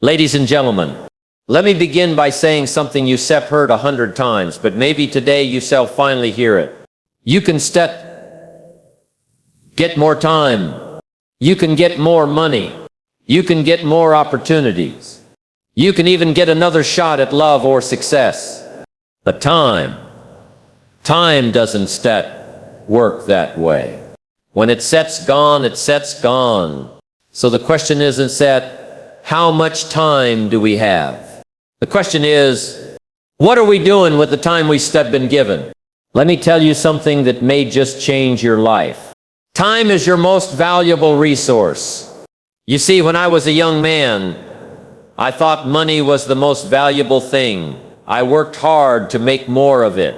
Ladies and gentlemen, let me begin by saying something you've heard 100 times, but maybe today you shall finally hear it. You can get more time. You can get more money. You can get more opportunities. You can even get another shot at love or success. But time doesn't work that way. When it's gone, it's gone. So the question isn't how much time do we have? The question is, what are we doing with the time we've been given? Let me tell you something that may just change your life. Time is your most valuable resource. You see, when I was a young man, I thought money was the most valuable thing. I worked hard to make more of it,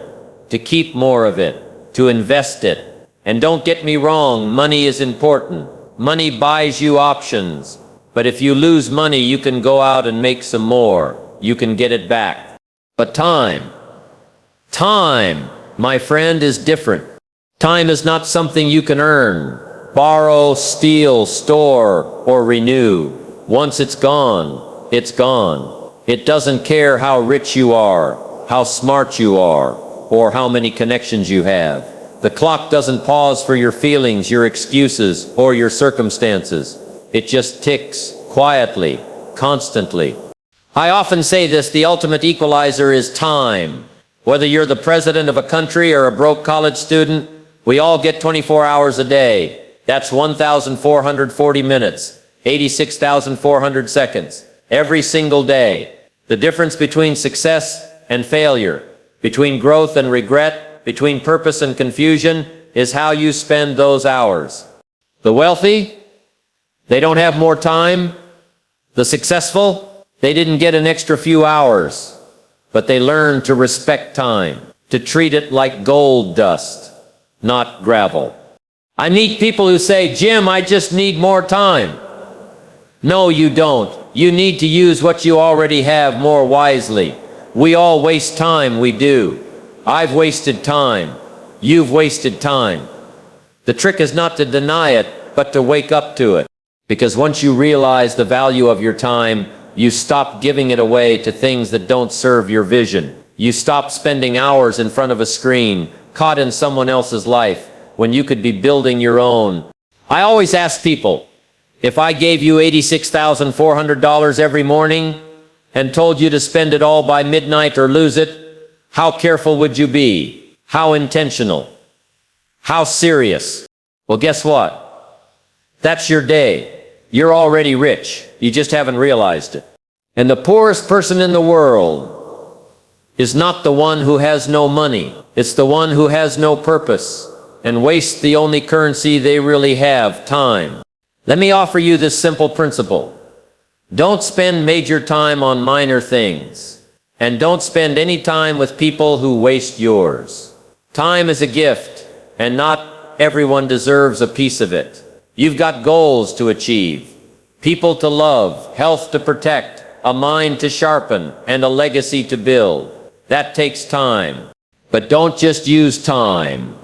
to keep more of it, to invest it. And don't get me wrong, money is important. Money buys you options. But if you lose money, you can go out and make some more. You can get it back. But time, my friend, is different. Time is not something you can earn, borrow, steal, store, or renew. Once it's gone, it's gone. It doesn't care how rich you are, how smart you are, or how many connections you have. The clock doesn't pause for your feelings, your excuses, or your circumstances. It just ticks, quietly, constantly. I often say this, the ultimate equalizer is time. Whether you're the president of a country or a broke college student, we all get 24 hours a day. That's 1,440 minutes, 86,400 seconds, every single day. The difference between success and failure, between growth and regret, between purpose and confusion, is how you spend those hours. The wealthy, they don't have more time. The successful, they didn't get an extra few hours, but they learned to respect time, to treat it like gold dust, not gravel. I meet people who say, Jim, I just need more time. No, you don't. You need to use what you already have more wisely. We all waste time, we do. I've wasted time. You've wasted time. The trick is not to deny it, but to wake up to it. Because once you realize the value of your time, you stop giving it away to things that don't serve your vision. You stop spending hours in front of a screen, caught in someone else's life, when you could be building your own. I always ask people, if I gave you $86,400 every morning and told you to spend it all by midnight or lose it, how careful would you be? How intentional? How serious? Well, guess what? That's your day. You're already rich. You just haven't realized it. And the poorest person in the world is not the one who has no money. It's the one who has no purpose and wastes the only currency they really have, time. Let me offer you this simple principle. Don't spend major time on minor things. And don't spend any time with people who waste yours. Time is a gift, and not everyone deserves a piece of it. You've got goals to achieve, people to love, health to protect, a mind to sharpen, and a legacy to build. That takes time. But don't just use time.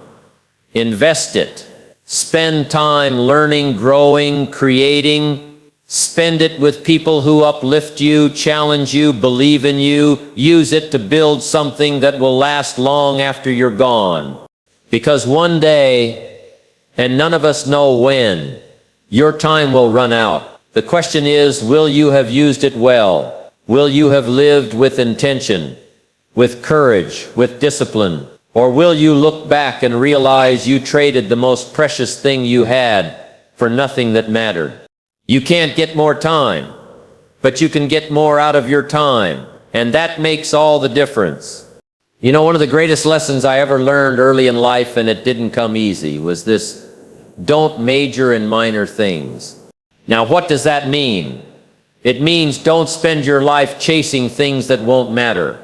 Invest it. Spend time learning, growing, creating. Spend it with people who uplift you, challenge you, believe in you. Use it to build something that will last long after you're gone. Because one day, and none of us know when, your time will run out. The question is, will you have used it well? Will you have lived with intention, with courage, with discipline? Or will you look back and realize you traded the most precious thing you had for nothing that mattered? You can't get more time, but you can get more out of your time, and that makes all the difference. You know, one of the greatest lessons I ever learned early in life, and it didn't come easy, was this: don't major in minor things. Now, what does that mean? It means don't spend your life chasing things that won't matter.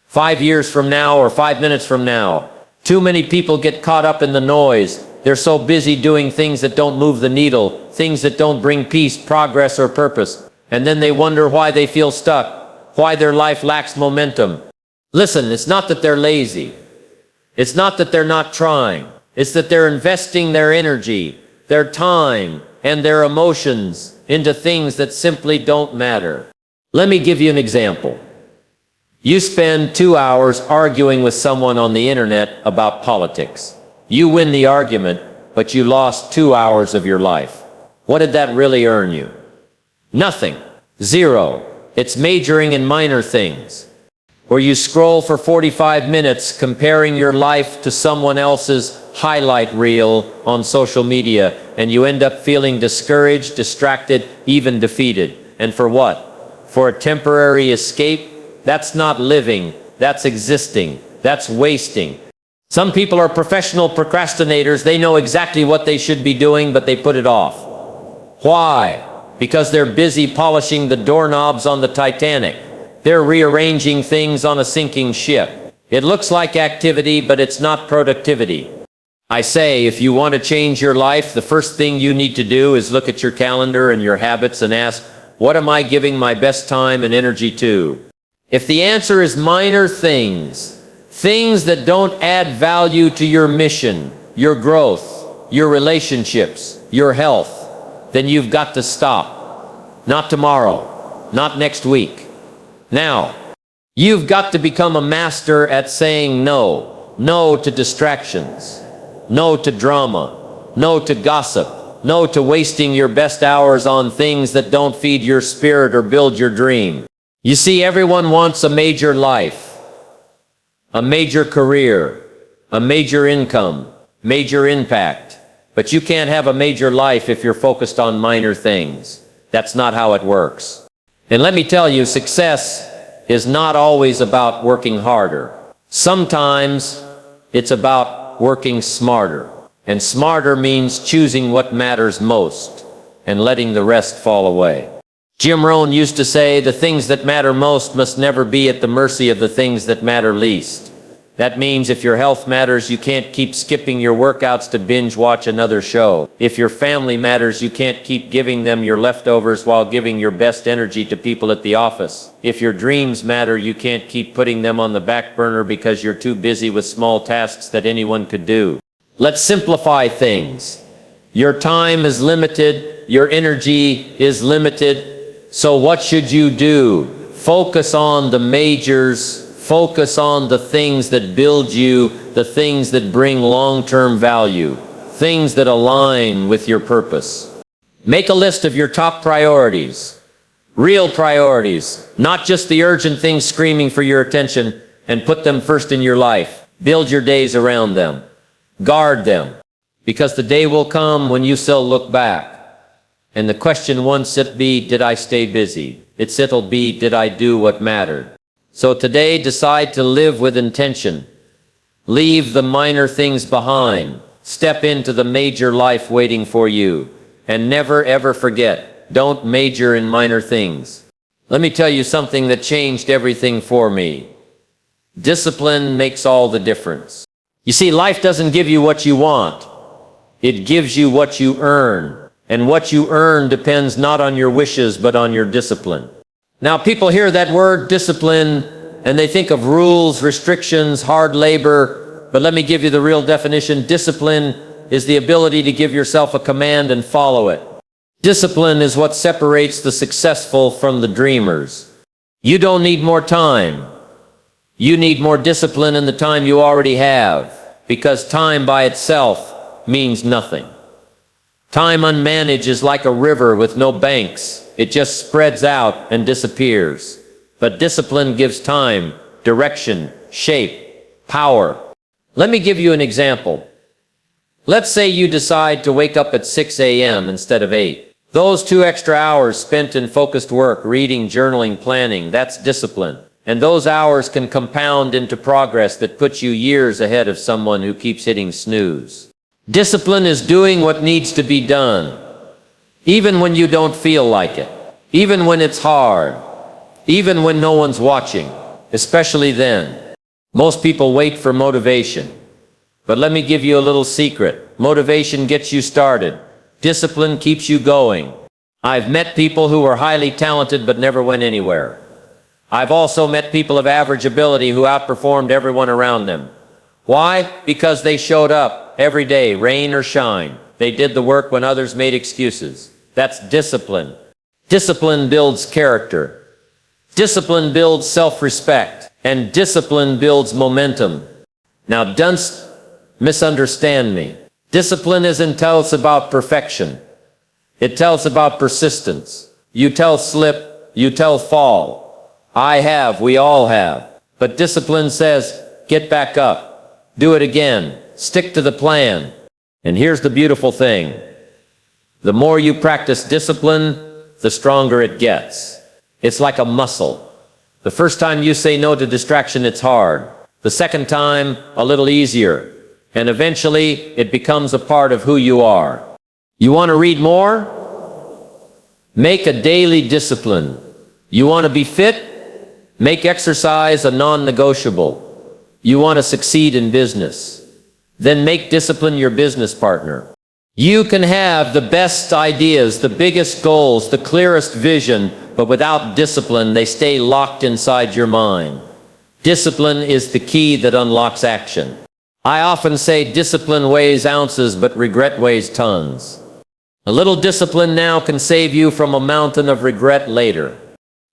5 years from now or 5 minutes from now, too many people get caught up in the noise. They're so busy doing things that don't move the needle, things that don't bring peace, progress, or purpose. And then they wonder why they feel stuck, why their life lacks momentum. Listen, it's not that they're lazy. It's not that they're not trying. It's that they're investing their energy, their time, and their emotions into things that simply don't matter. Let me give you an example. You spend 2 hours arguing with someone on the internet about politics. You win the argument, but you lost 2 hours of your life. What did that really earn you? Nothing. Zero. It's majoring in minor things. Or you scroll for 45 minutes comparing your life to someone else's highlight reel on social media, and you end up feeling discouraged, distracted, even defeated. And for what? For a temporary escape? That's not living. That's existing. That's wasting. Some people are professional procrastinators. They know exactly what they should be doing, but they put it off. Why? Because they're busy polishing the doorknobs on the Titanic. They're rearranging things on a sinking ship. It looks like activity, but it's not productivity. I say, if you want to change your life, the first thing you need to do is look at your calendar and your habits and ask, what am I giving my best time and energy to? If the answer is minor things, things that don't add value to your mission, your growth, your relationships, your health, then you've got to stop. Not tomorrow, not next week. Now, you've got to become a master at saying no. No to distractions. No to drama. No to gossip. No to wasting your best hours on things that don't feed your spirit or build your dream. You see, everyone wants a major life, a major career, a major income, major impact. But you can't have a major life if you're focused on minor things. That's not how it works. And let me tell you, success is not always about working harder. Sometimes it's about working smarter. And smarter means choosing what matters most and letting the rest fall away. Jim Rohn used to say, the things that matter most must never be at the mercy of the things that matter least. That means if your health matters, you can't keep skipping your workouts to binge watch another show. If your family matters, you can't keep giving them your leftovers while giving your best energy to people at the office. If your dreams matter, you can't keep putting them on the back burner because you're too busy with small tasks that anyone could do. Let's simplify things. Your time is limited. Your energy is limited. So what should you do? Focus on the majors. Focus on the things that build you, the things that bring long-term value, things that align with your purpose. Make a list of your top priorities, real priorities, not just the urgent things screaming for your attention, and put them first in your life. Build your days around them. Guard them, because the day will come when you still look back. And the question won't be, did I stay busy? It'll be, did I do what mattered? So today, decide to live with intention. Leave the minor things behind. Step into the major life waiting for you. And never ever forget, don't major in minor things. Let me tell you something that changed everything for me. Discipline makes all the difference. You see, life doesn't give you what you want. It gives you what you earn. And what you earn depends not on your wishes, but on your discipline. Now, people hear that word discipline, and they think of rules, restrictions, hard labor. But let me give you the real definition. Discipline is the ability to give yourself a command and follow it. Discipline is what separates the successful from the dreamers. You don't need more time. You need more discipline in the time you already have, because time by itself means nothing. Time unmanaged is like a river with no banks. It just spreads out and disappears. But discipline gives time, direction, shape, power. Let me give you an example. Let's say you decide to wake up at 6 a.m. instead of 8. Those 2 extra hours spent in focused work, reading, journaling, planning, that's discipline. And those hours can compound into progress that puts you years ahead of someone who keeps hitting snooze. Discipline is doing what needs to be done, even when you don't feel like it, even when it's hard, even when no one's watching, especially then. Most people wait for motivation. But let me give you a little secret. Motivation gets you started. Discipline keeps you going. I've met people who were highly talented but never went anywhere. I've also met people of average ability who outperformed everyone around them. Why? Because they showed up every day, rain or shine. They did the work when others made excuses. That's discipline. Discipline builds character. Discipline builds self-respect, and discipline builds momentum. Now, don't misunderstand me. Discipline isn't tells about perfection. It tells about persistence. You tell slip, you tell fall. I have, we all have. But discipline says, get back up. Do it again. Stick to the plan. And here's the beautiful thing. The more you practice discipline, the stronger it gets. It's like a muscle. The first time you say no to distraction, it's hard. The second time, a little easier. And eventually, it becomes a part of who you are. You want to read more? Make a daily discipline. You want to be fit? Make exercise a non-negotiable. You want to succeed in business? Then make discipline your business partner. You can have the best ideas, the biggest goals, the clearest vision, but without discipline, they stay locked inside your mind. Discipline is the key that unlocks action. I often say discipline weighs ounces, but regret weighs tons. A little discipline now can save you from a mountain of regret later.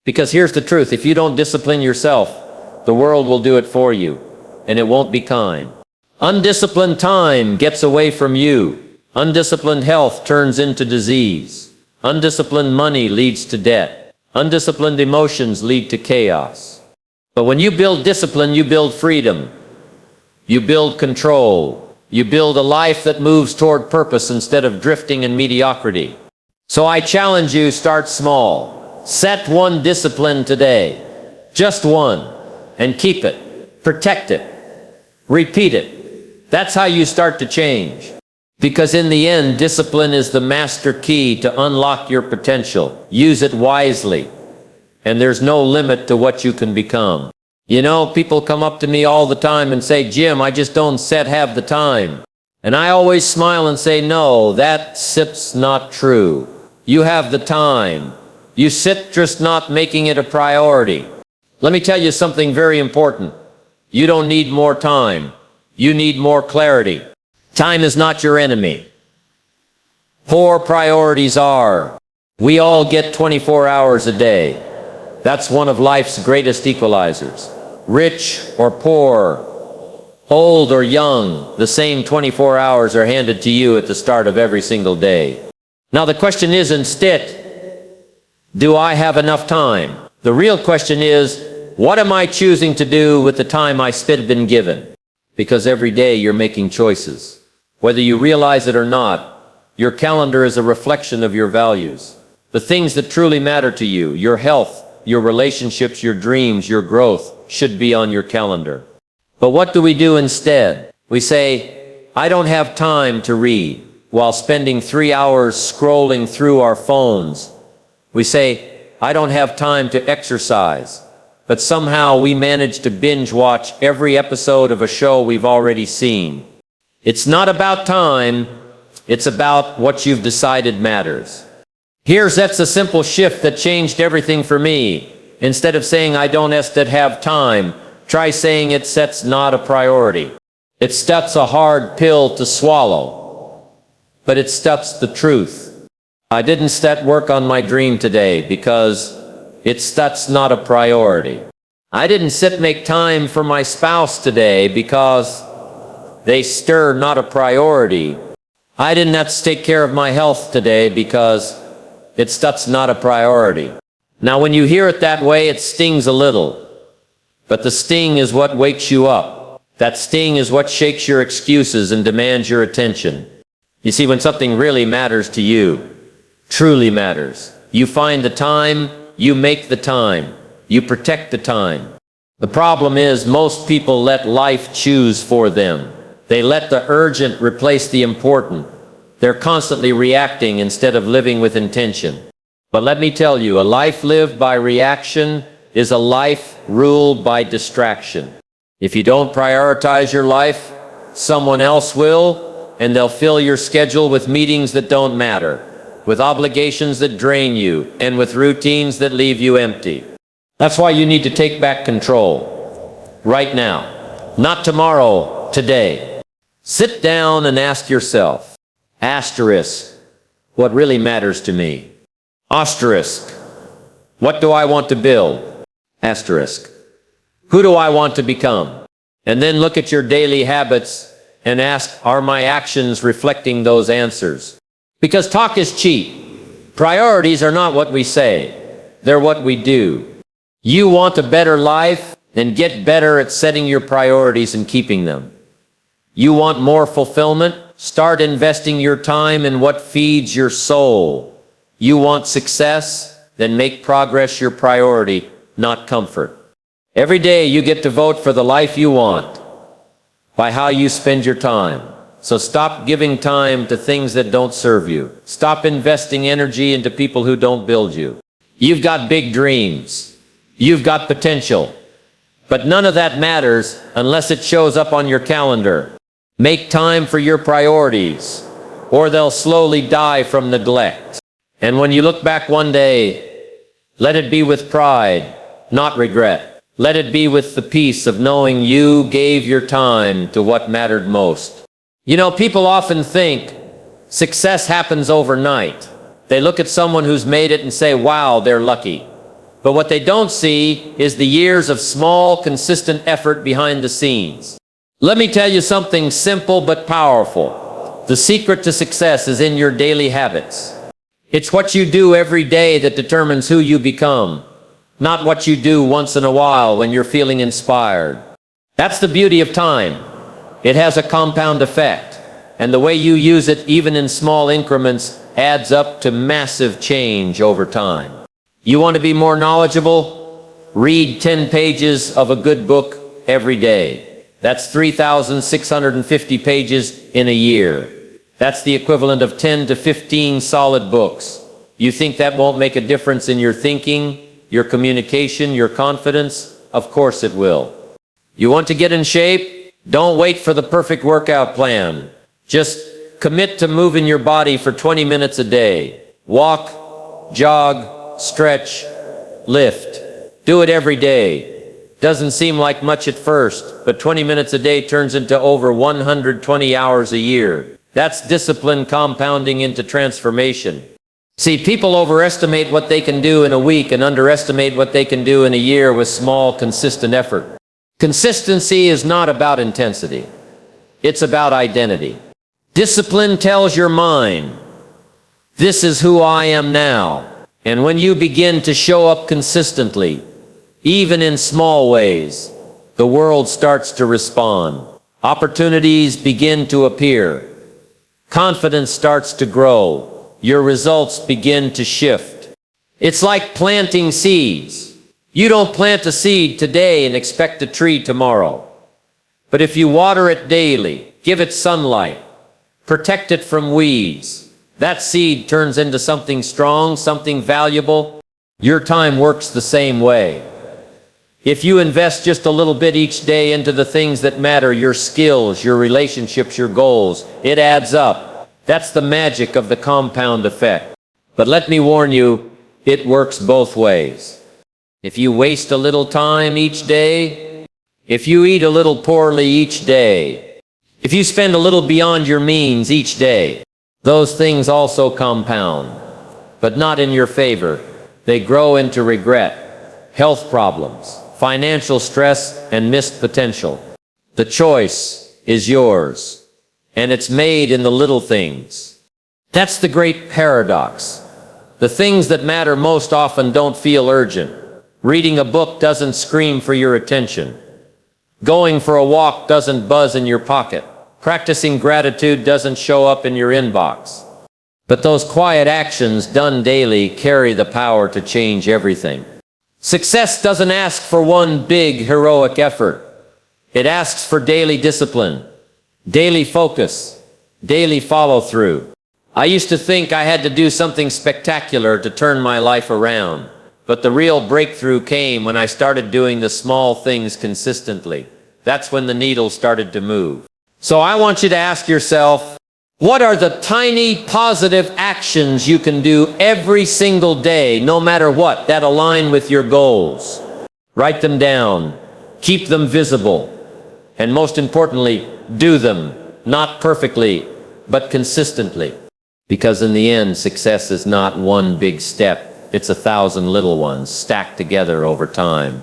Because here's the truth, if you don't discipline yourself, the world will do it for you, and it won't be kind. Undisciplined time gets away from you. Undisciplined health turns into disease. Undisciplined money leads to debt. Undisciplined emotions lead to chaos. But when you build discipline, you build freedom. You build control. You build a life that moves toward purpose instead of drifting in mediocrity. So I challenge you, start small. Set one discipline today. Just one. And keep it. Protect it. Repeat it. That's how you start to change. Because in the end, discipline is the master key to unlock your potential. Use it wisely. And there's no limit to what you can become. You know, people come up to me all the time and say, Jim, I just don't have the time. And I always smile and say, no, that's not true. You have the time. You sit just not making it a priority. Let me tell you something very important. You don't need more time. You need more clarity. Time is not your enemy. Poor priorities are. We all get 24 hours a day. That's one of life's greatest equalizers. Rich or poor, old or young, the same 24 hours are handed to you at the start of every single day. Now the question is instead, do I have enough time? The real question is, what am I choosing to do with the time I've been given? Because every day you're making choices. Whether you realize it or not, your calendar is a reflection of your values. The things that truly matter to you, your health, your relationships, your dreams, your growth, should be on your calendar. But what do we do instead? We say, I don't have time to read, while spending 3 hours scrolling through our phones. We say, I don't have time to exercise, but somehow we manage to binge watch every episode of a show we've already seen. It's not about time, it's about what you've decided matters. That's a simple shift that changed everything for me. Instead of saying I don't have time, try saying it's not a priority. That's a hard pill to swallow, but that's the truth. I didn't work on my dream today because that's not a priority. I didn't make time for my spouse today because they're not a priority. I didn't take care of my health today because that's not a priority. Now when you hear it that way, it stings a little. But the sting is what wakes you up. That sting is what shakes your excuses and demands your attention. You see, when something really matters to you, truly matters, you find the time, you make the time, you protect the time. The problem is most people let life choose for them. They let the urgent replace the important. They're constantly reacting instead of living with intention. But let me tell you, a life lived by reaction is a life ruled by distraction. If you don't prioritize your life, someone else will, and they'll fill your schedule with meetings that don't matter, with obligations that drain you, and with routines that leave you empty. That's why you need to take back control. Right now. Not tomorrow, today. Sit down and ask yourself, asterisk, what really matters to me? Asterisk, what do I want to build? Asterisk. Who do I want to become? And then look at your daily habits and ask, are my actions reflecting those answers? Because talk is cheap. Priorities are not what we say. They're what we do. You want a better life? Then get better at setting your priorities and keeping them. You want more fulfillment? Start investing your time in what feeds your soul. You want success? Then make progress your priority, not comfort. Every day you get to vote for the life you want by how you spend your time. So stop giving time to things that don't serve you. Stop investing energy into people who don't build you. You've got big dreams. You've got potential. But none of that matters unless it shows up on your calendar. Make time for your priorities, or they'll slowly die from neglect. And when you look back one day, let it be with pride, not regret. Let it be with the peace of knowing you gave your time to what mattered most. You know, people often think success happens overnight. They look at someone who's made it and say, wow, they're lucky. But what they don't see is the years of small, consistent effort behind the scenes. Let me tell you something simple but powerful. The secret to success is in your daily habits. It's what you do every day that determines who you become, not what you do once in a while when you're feeling inspired. That's the beauty of time. It has a compound effect, and the way you use it, even in small increments, adds up to massive change over time. You want to be more knowledgeable? Read 10 pages of a good book every day. That's 3,650 pages in a year. That's the equivalent of 10 to 15 solid books. You think that won't make a difference in your thinking, your communication, your confidence? Of course it will. You want to get in shape? Don't wait for the perfect workout plan. Just commit to moving your body for 20 minutes a day. Walk, jog, stretch, lift. Do it every day. Doesn't seem like much at first, but 20 minutes a day turns into over 120 hours a year. That's discipline compounding into transformation. See, people overestimate what they can do in a week and underestimate what they can do in a year with small, consistent effort. Consistency is not about intensity. It's about identity. Discipline tells your mind, this is who I am now. And when you begin to show up consistently, even in small ways, the world starts to respond. Opportunities begin to appear. Confidence starts to grow. Your results begin to shift. It's like planting seeds. You don't plant a seed today and expect a tree tomorrow. But if you water it daily, give it sunlight, protect it from weeds, that seed turns into something strong, something valuable. Your time works the same way. If you invest just a little bit each day into the things that matter, your skills, your relationships, your goals, it adds up. That's the magic of the compound effect. But let me warn you, it works both ways. If you waste a little time each day, if you eat a little poorly each day, if you spend a little beyond your means each day, those things also compound, but not in your favor. They grow into regret, health problems, financial stress, and missed potential. The choice is yours, and it's made in the little things. That's the great paradox. The things that matter most often don't feel urgent. Reading a book doesn't scream for your attention. Going for a walk doesn't buzz in your pocket. Practicing gratitude doesn't show up in your inbox. But those quiet actions done daily carry the power to change everything. Success doesn't ask for one big heroic effort. It asks for daily discipline, daily focus, daily follow-through. I used to think I had to do something spectacular to turn my life around. But the real breakthrough came when I started doing the small things consistently. That's when the needle started to move. So I want you to ask yourself, what are the tiny positive actions you can do every single day, no matter what, that align with your goals? Write them down, keep them visible, and most importantly, do them, not perfectly, but consistently. Because in the end, success is not one big step, it's 1,000 little ones stacked together over time.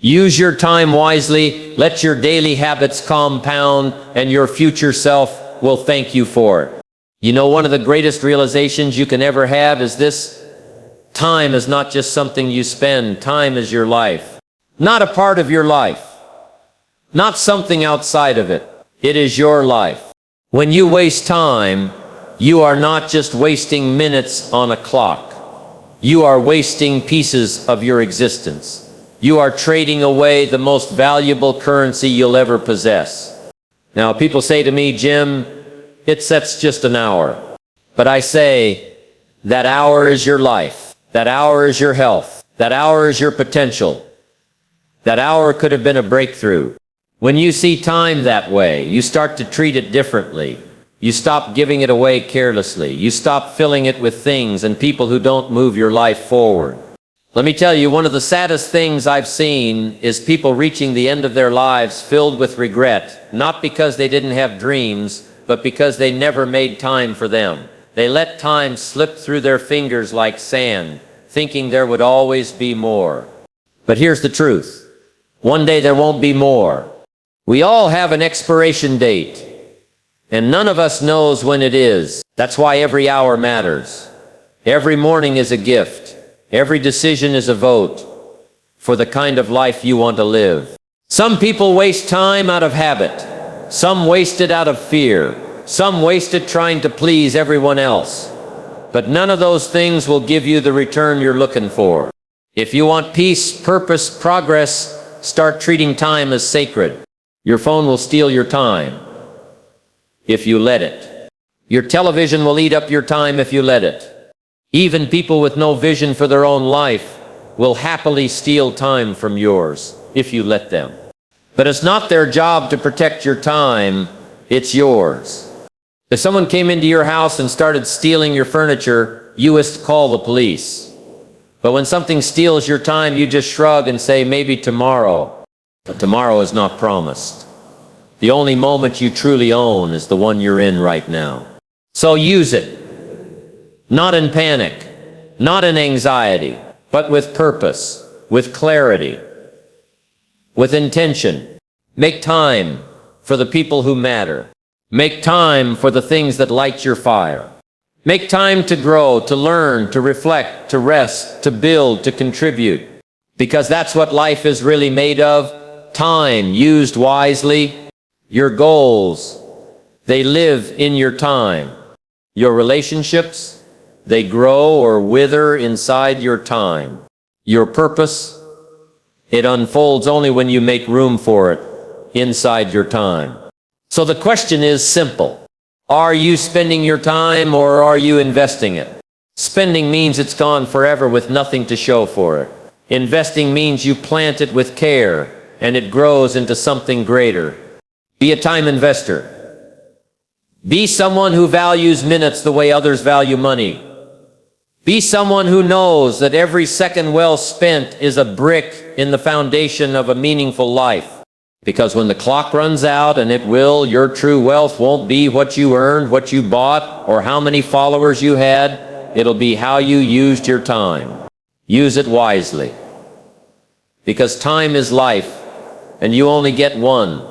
Use your time wisely, let your daily habits compound, and your future self will thank you for it. You know, one of the greatest realizations you can ever have is this: time is not just something you spend, time is your life. Not a part of your life, not something outside of it. It is your life. When you waste time, you are not just wasting minutes on a clock. You are wasting pieces of your existence. You are trading away the most valuable currency you'll ever possess. Now, people say to me, Jim, that's just an hour. But I say, that hour is your life. That hour is your health. That hour is your potential. That hour could have been a breakthrough. When you see time that way, you start to treat it differently. You stop giving it away carelessly. You stop filling it with things and people who don't move your life forward. Let me tell you, one of the saddest things I've seen is people reaching the end of their lives filled with regret, not because they didn't have dreams, but because they never made time for them. They let time slip through their fingers like sand, thinking there would always be more. But here's the truth. One day there won't be more. We all have an expiration date, and none of us knows when it is. That's why every hour matters. Every morning is a gift. Every decision is a vote for the kind of life you want to live. Some people waste time out of habit. Some waste it out of fear. Some waste it trying to please everyone else. But none of those things will give you the return you're looking for. If you want peace, purpose, progress, start treating time as sacred. Your phone will steal your time if you let it. Your television will eat up your time if you let it. Even people with no vision for their own life will happily steal time from yours if you let them. But it's not their job to protect your time, it's yours. If someone came into your house and started stealing your furniture, you must call the police. But when something steals your time, you just shrug and say, maybe tomorrow. But tomorrow is not promised. The only moment you truly own is the one you're in right now. So use it. Not in panic, not in anxiety, but with purpose, with clarity, with intention. Make time for the people who matter. Make time for the things that light your fire. Make time to grow, to learn, to reflect, to rest, to build, to contribute. Because that's what life is really made of. Time used wisely. Your goals, they live in your time. Your relationships, they grow or wither inside your time. Your purpose, it unfolds only when you make room for it inside your time. So the question is simple. Are you spending your time or are you investing it? Spending means it's gone forever with nothing to show for it. Investing means you plant it with care and it grows into something greater. Be a time investor. Be someone who values minutes the way others value money. Be someone who knows that every second well spent is a brick in the foundation of a meaningful life. Because when the clock runs out, and it will, your true wealth won't be what you earned, what you bought, or how many followers you had. It'll be how you used your time. Use it wisely. Because time is life, and you only get one.